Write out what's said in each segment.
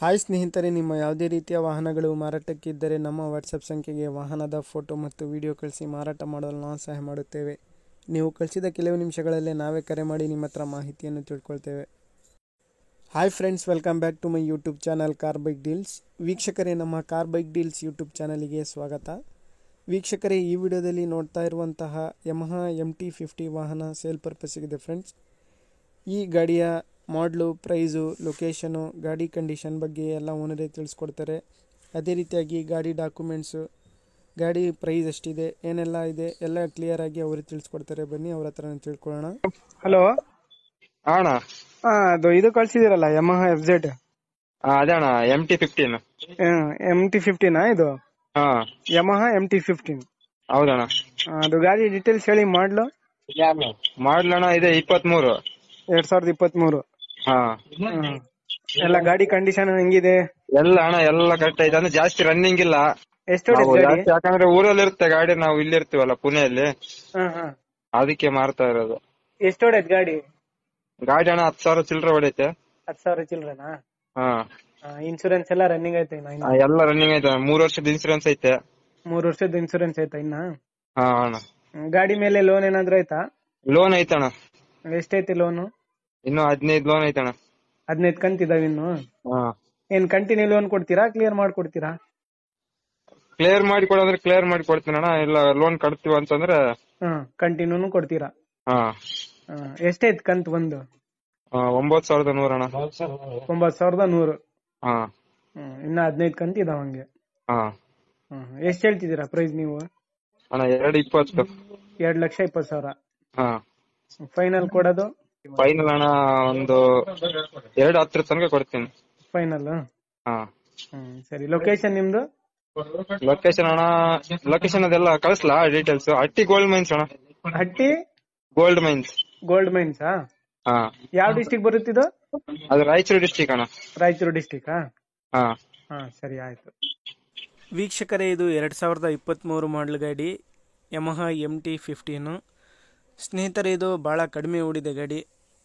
Hi ಸ್ನೇಹಿತರೆ, ನಿಮ್ಮ ಯಾವುದೇ ರೀತಿಯ ವಾಹನಗಳು ಮಾರಾಟಕ್ಕಿದ್ದರೆ ನಮ್ಮ ವಾಟ್ಸಪ್ ಸಂಖ್ಯೆಗೆ ವಾಹನದ ಫೋಟೋ ಮತ್ತು ವಿಡಿಯೋ ಕಳಿಸಿ ಮಾರಾಟ ಮಾಡಲು ನಾವು ಸಹಾಯ ಮಾಡುತ್ತೇವೆ. ನೀವು ಕಳಿಸಿದ ಕೆಲವು ನಿಮಿಷಗಳಲ್ಲೇ ನಾವೇ ಕರೆ ಮಾಡಿ ನಿಮ್ಮ ಹತ್ರ ಮಾಹಿತಿಯನ್ನು ತಿಳ್ಕೊಳ್ತೇವೆ. Hi friends, welcome back to my YouTube channel car bike deals. ವೀಕ್ಷಕರೇ, ನಮ್ಮ ಕಾರ್ ಬೈಕ್ ಡೀಲ್ಸ್ ಯೂಟ್ಯೂಬ್ ಚಾನಲಿಗೆ ಸ್ವಾಗತ. ವೀಕ್ಷಕರೇ, ಈ ವಿಡಿಯೋದಲ್ಲಿ ನೋಡ್ತಾ ಇರುವಂತಹ ಯಮಹಾ MT50 ವಾಹನ ಸೇಲ್ ಪರ್ಪಸ್ಸಿಗಿದೆ ಫ್ರೆಂಡ್ಸ್. ಈ ಗಾಡಿಯ ಮಾಡಲು, ಪ್ರೈಸು, ಲೊಕೇಶನು, ಗಾಡಿ ಕಂಡೀಷನ್ ಬಗ್ಗೆ ಎಲ್ಲ ಓನರೇ ತಿಳಿಸ್ಕೊಡ್ತಾರೆ. ಅದೇ ರೀತಿಯಾಗಿ ಗಾಡಿ ಡಾಕ್ಯುಮೆಂಟ್ಸು, ಗಾಡಿ ಪ್ರೈಸ್ ಎಷ್ಟಿದೆ, ಏನೆಲ್ಲ ಇದೆ ಎಲ್ಲ ಕ್ಲಿಯರ್ ಆಗಿ ಅವರು ತಿಳಿಸ್ಕೊಡ್ತಾರೆ. ಬನ್ನಿ ಅವ್ರ ಹತ್ರ ತಿಳ್ಕೊಳ್ಳೋಣ. ಹಲೋ ಅಣ್ಣ, ಅದು ಇದು ಕಳ್ಸಿದಿರಲ್ಲ ಯಮಹಾ FZ. ಅದೇ ಅಣ್ಣ, MT50 ಇದು ಹಾ ಯಮಹಾ MT15. ಹೌದಣ್ಣ. ಅದು ಗಾಡಿ ಡೀಟೇಲ್ಸ್ ಹೇಳಿ. ಮಾಡ್ಲಣ್ಣ ಇದೆ 23. 2023. ಹಾ ಎಲ್ಲ ಗಾಡಿ ಕಂಡೀಷನ್ ಹೆಂಗಿದೆ? ಎಲ್ಲ ಅಣ್ಣ ಎಲ್ಲ ಕರೆಕ್ಟ್ ಐತೆ. ಅಂದ್ರೆ ಜಾಸ್ತಿ ರನ್ನಿಂಗ್ ಇಲ್ಲ. ಎಷ್ಟು ನಾವು ಗಾಡಿ? ಜಾಸ್ತಿ ಯಾಕಂದ್ರೆ ಊರಲ್ಲಿ ಇರುತ್ತೆ ಗಾಡಿ, ನಾವು ಇಲ್ಲಿ ಇರ್ತೀವಲ್ಲ ಪುಣೆಯಲ್ಲಿ, ಅದಕ್ಕೆ ಮಾರ್ತಾ ಇರೋದು. ಎಷ್ಟು ಹೊಡೆದ್ ಗಾಡಿ? ಗಾಡಿ ಅಣ್ಣ 10,000 ಚಿಲ್ಲರೆ ಹೊಡೈತೆ. 10,000 ಚಿಲ್ಡ್ರನಾ? ಹಾ ಇನ್ಸೂರೆನ್ಸ್ ಎಲ್ಲ ರನ್ನಿಂಗ್ ಐತೆ? ಎಲ್ಲ ರನ್ನಿಂಗ್ ಐತೆ. 3 ವರ್ಷದ ಇನ್ಸೂರೆನ್ಸ್ ಐತೆ. 3 ವರ್ಷದ ಇನ್ಸೂರೆನ್ಸ್ ಐತಾ ಇನ್ನ? ಹಾ ಅಣ್ಣ. ಗಾಡಿ ಮೇಲೆ ಲೋನ್ ಏನಾದ್ರು ಐತಾ? ಲೋನ್ ಐತಣ್ಣ. ಎಷ್ಟೈತಿ ಲೋನು? ಇನ್ನು 15 ಲೋನ್ ಐತಣ್ಣ. 15 ಕಂತ್ ಇದಾವ ಇನ್ನು? ಹಾ. ಏನ್ ಕಂಟಿನ್ಯೂ ಲೋನ್ ಕೊಡ್ತೀರಾ, ಕ್ಲಿಯರ್ ಮಾಡ್ಕೊಡ್ತೀರಾ? ಕ್ಲಿಯರ್ ಮಾಡಿ ಕೊಡಂದ್ರೆ ಕ್ಲಿಯರ್ ಮಾಡಿ ಕೊಡ್ತೀನಿ ಅಣ್ಣ. ಇಲ್ಲ ಲೋನ್ ಕಟ್ತೀವಿ ಅಂತಂದ್ರೆ ಕಂಟಿನ್ಯೂನು ಕೊಡ್ತೀರಾ? ಹಾ. ಎಷ್ಟೈತ್ ಕಂತ್ ಒಂದು? 9,100 ಅಣ್ಣ. 9,100. ಹಾ. ಇನ್ನ 15 ಕಂತ್ ಇದಾವ ಹಂಗೆ. ಹಾ. ಎಷ್ಟ್ ಹೇಳ್ತಿದ್ದೀರಾ ಪ್ರೈಸ್ ನೀವು? ಅಣ್ಣ 2,20. 2,20,000. ಹಾ. ಫೈನಲ್ ಕೊಡೋದು? ಫೈನಲ್ ಅಣ್ಣ ಒಂದು 2,10 ತನಕ ಕೊಡ್ತೀನಿ. ಫೈನಲ್? ಹಾ. ಸರಿ. ಲೊಕೇಶನ್ ನಿಮ್ದು? ಲೊಕೇಶನ್ ಅಣ್ಣ, ಲೊಕೇಶನ್ ಅದೆಲ್ಲ ಕಳಿಸ್ಲಾ ಡೀಟೇಲ್ಸ್? ಹಟ್ಟಿ ಗೋಲ್ಡ್ ಮೈನ್ಸ್ ಅಣ್ಣ. ಹಟ್ಟಿ ಗೋಲ್ಡ್ ಮೈನ್ಸ್. Gold mains? ಹಾ. ಯಾವ ಡಿಸ್ಟಿಕ್ ಬರುತ್ತಿದ್ದು? ಅದು ರಾಯಚೂರು ಡಿಸ್ಟಿಕ್ ಅಣ್ಣ. ರಾಯಚೂರು ಡಿಸ್ಟಿಕ್? ಹಾ. ಸರಿ, ಆಯ್ತು. ವೀಕ್ಷಕರೇ, ಇದು 2023 ಮಾಡಲ್ ಗಾಡಿ ಯಮಹಾ MT15. ಸ್ನೇಹಿತರೆ, ಇದು ಭಾಳ ಕಡಿಮೆ ಓಡಿದೆ ಗಾಡಿ.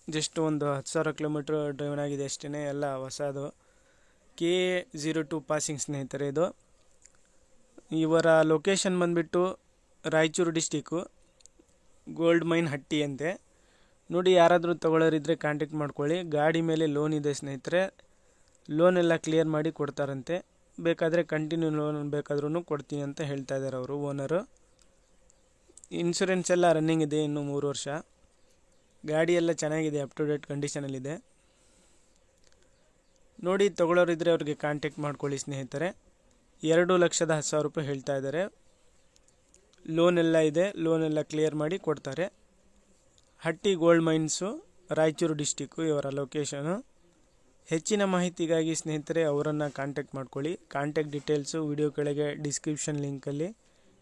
ಜಸ್ಟ್ ಒಂದು 10,000 ಕಿಲೋಮೀಟ್ರ್ ಡ್ರೈವನ್ ಆಗಿದೆ ಅಷ್ಟೇ. ಎಲ್ಲ ಹೊಸದು. KA02 ಪಾಸಿಂಗ್ ಸ್ನೇಹಿತರೆ. ಇದು ಇವರ ಲೊಕೇಶನ್ ಬಂದುಬಿಟ್ಟು ರಾಯಚೂರು ಡಿಸ್ಟಿಕ್ಕು, ಗೋಲ್ಡ್ ಮೈನ್ ಹಟ್ಟಿ ಅಂತೆ. ನೋಡಿ, ಯಾರಾದರೂ ತಗೊಳ್ಳೋರಿದ್ದರೆ ಕಾಂಟ್ಯಾಕ್ಟ್ ಮಾಡ್ಕೊಳ್ಳಿ. ಗಾಡಿ ಮೇಲೆ ಲೋನ್ ಇದೆ ಸ್ನೇಹಿತರೆ. ಲೋನ್ ಎಲ್ಲ ಕ್ಲಿಯರ್ ಮಾಡಿ ಕೊಡ್ತಾರಂತೆ. ಬೇಕಾದರೆ ಕಂಟಿನ್ಯೂ ಲೋನ್ ಬೇಕಾದ್ರೂ ಕೊಡ್ತೀನಿ ಅಂತ ಹೇಳ್ತಾ ಇದ್ದಾರೆ ಅವರು, ಓನರು. ಇನ್ಶೂರೆನ್ಸ್ ಎಲ್ಲ ರನ್ನಿಂಗ್ ಇದೆ, ಇನ್ನೂ 3 ವರ್ಷ. ಗಾಡಿ ಎಲ್ಲ ಚೆನ್ನಾಗಿದೆ, ಅಪ್ ಟು ಡೇಟ್ ಕಂಡೀಷನಲ್ಲಿದೆ. ನೋಡಿ, ತಗೊಳ್ಳೋರಿದ್ದರೆ ಅವ್ರಿಗೆ ಕಾಂಟ್ಯಾಕ್ಟ್ ಮಾಡ್ಕೊಳ್ಳಿ ಸ್ನೇಹಿತರೆ. 2,10,000 ರೂಪಾಯಿ ಹೇಳ್ತಾ ಇದ್ದಾರೆ. ಲೋನ್ ಎಲ್ಲ ಇದೆ, ಲೋನ್ ಎಲ್ಲ ಕ್ಲಿಯರ್ ಮಾಡಿ ಕೊಡ್ತಾರೆ. ಹಟ್ಟಿ ಗೋಲ್ಡ್ ಮೈನ್ಸು, ರಾಯಚೂರು ಡಿಸ್ಟಿಕ್ಕು ಇವರ ಲೊಕೇಶನು. ಹೆಚ್ಚಿನ ಮಾಹಿತಿಗಾಗಿ ಸ್ನೇಹಿತರೆ ಅವರನ್ನು ಕಾಂಟ್ಯಾಕ್ಟ್ ಮಾಡ್ಕೊಳ್ಳಿ. ಕಾಂಟ್ಯಾಕ್ಟ್ ಡೀಟೇಲ್ಸು ವಿಡಿಯೋ ಕೆಳಗೆ ಡಿಸ್ಕ್ರಿಪ್ಷನ್ ಲಿಂಕಲ್ಲಿ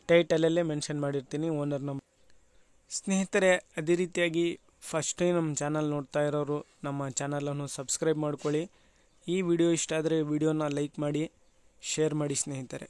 ಟೈಟಲಲ್ಲೇ ಮೆನ್ಷನ್ ಮಾಡಿರ್ತೀನಿ, ಓನರ್ ನಂಬರ್. ಸ್ನೇಹಿತರೆ, ಅದೇ ರೀತಿಯಾಗಿ ಫಸ್ಟ್ ಟೈಮ್ ನಮ್ಮ ಚಾನಲ್ ನೋಡ್ತಾ ಇರೋರು ನಮ್ಮ ಚಾನಲನ್ನು ಸಬ್ಸ್ಕ್ರೈಬ್ ಮಾಡ್ಕೊಳ್ಳಿ. ಈ ವಿಡಿಯೋ ಇಷ್ಟ ಆದರೆ ವಿಡಿಯೋನ ಲೈಕ್ ಮಾಡಿ, ಶೇರ್ ಮಾಡಿ ಸ್ನೇಹಿತರೆ.